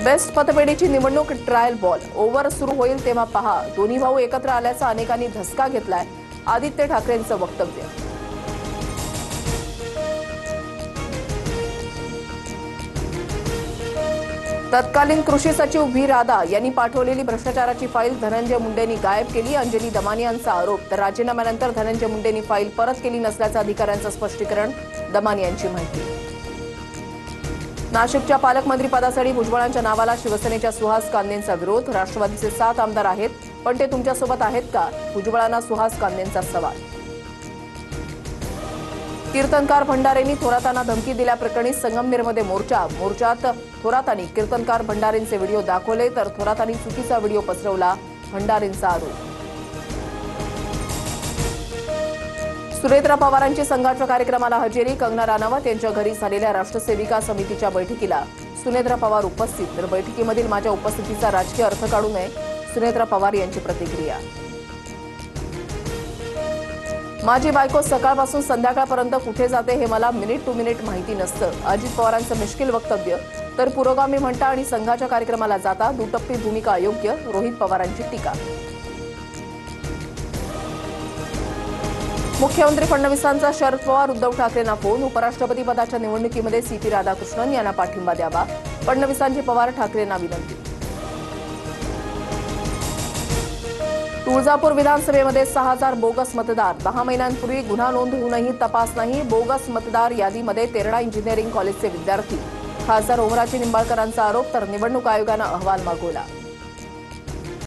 Best पतपेढीची निवडणूक trial ball over सुरू होईल तेव्हा पहा, दोन्ही भाऊ एकत्र आल्याचा अनेकांनी धसका घेतलाय. आदित्य ठाकरेंचं वक्तव्य. तत्कालीन कृषी सचिव व्ही राधा यांनी पाठवलेली भ्रष्टाचाराची फाईल धनंजय मुंडेंनी गायब केली. अंजली दमानियांचा आरोप. तर राजीनाम्यानंतर धनंजय मुंडेंनी फाईल परत केली नसल्याचं अधिकाऱ्यांचं स्पष्टीकरण. दमानियांची माहिती. नाशिकच्या पालकमंत्री पदासाठी भुजबळांच्या नावाला शिवसेनेच्या सुहास कांदेंचा विरोध. राष्ट्रवादीचे 7 आमदार आहेत, पण ते तुमच्यासोबत आहेत का? भुजबळांना सुहास कांदेंचा सवाल. कीर्तनकार भंडारेंनी थोरातांना धमकी दिल्याप्रकरणी संगमनेरमध्ये मोर्चात थोरातांनी कीर्तनकार भंडारेंचे व्हिडिओ दाखवले, तर थोरातांनी चुकीचा व्हिडिओ पसरवला. भंडारेंचा आरोप. सुनेत्रा पवारांची संघाच्या कार्यक्रमाला हजेरी. कंगना राणावत यांच्या घरी झालेल्या राष्ट्रसेविका समितीच्या बैठकीला सुनेत्रा पवार उपस्थित. तर बैठकीमधील माझ्या उपस्थितीचा राजकीय अर्थ काढू नये, सुनेत्रा पवार यांची प्रतिक्रिया. माझी बायको सकाळपासून संध्याकाळपर्यंत कुठे जाते हे मला मिनिट टू मिनिट माहिती नसतं. अजित पवारांचं मिश्किल वक्तव्य. तर पुरोगामी म्हणता आणि संघाच्या कार्यक्रमाला जाता, दुटप्पी भूमिका अयोग्य. रोहित पवारांची टीका. मुख्यमंत्री फडणवीसांचा शरद पवार उद्धव ठाकरेंना फोन. उपराष्ट्रपती पदाच्या निवडणुकीमध्ये सीपी राधाकृष्णन यांना पाठिंबा द्यावा. फडणवीसांची पवार ठाकरेंना विनंती. तुळजापूर विधानसभेमध्ये 6000 बोगस मतदार. 10 महिन्यांपूर्वी गुन्हा नोंद होऊनही तपास नाही. बोगस मतदार यादीमध्ये तेरणा इंजिनिअरिंग कॉलेजचे विद्यार्थी. खासदार ओमराजे निंबाळकरांचा आरोप. तर निवडणूक आयोगानं अहवाल मागवला.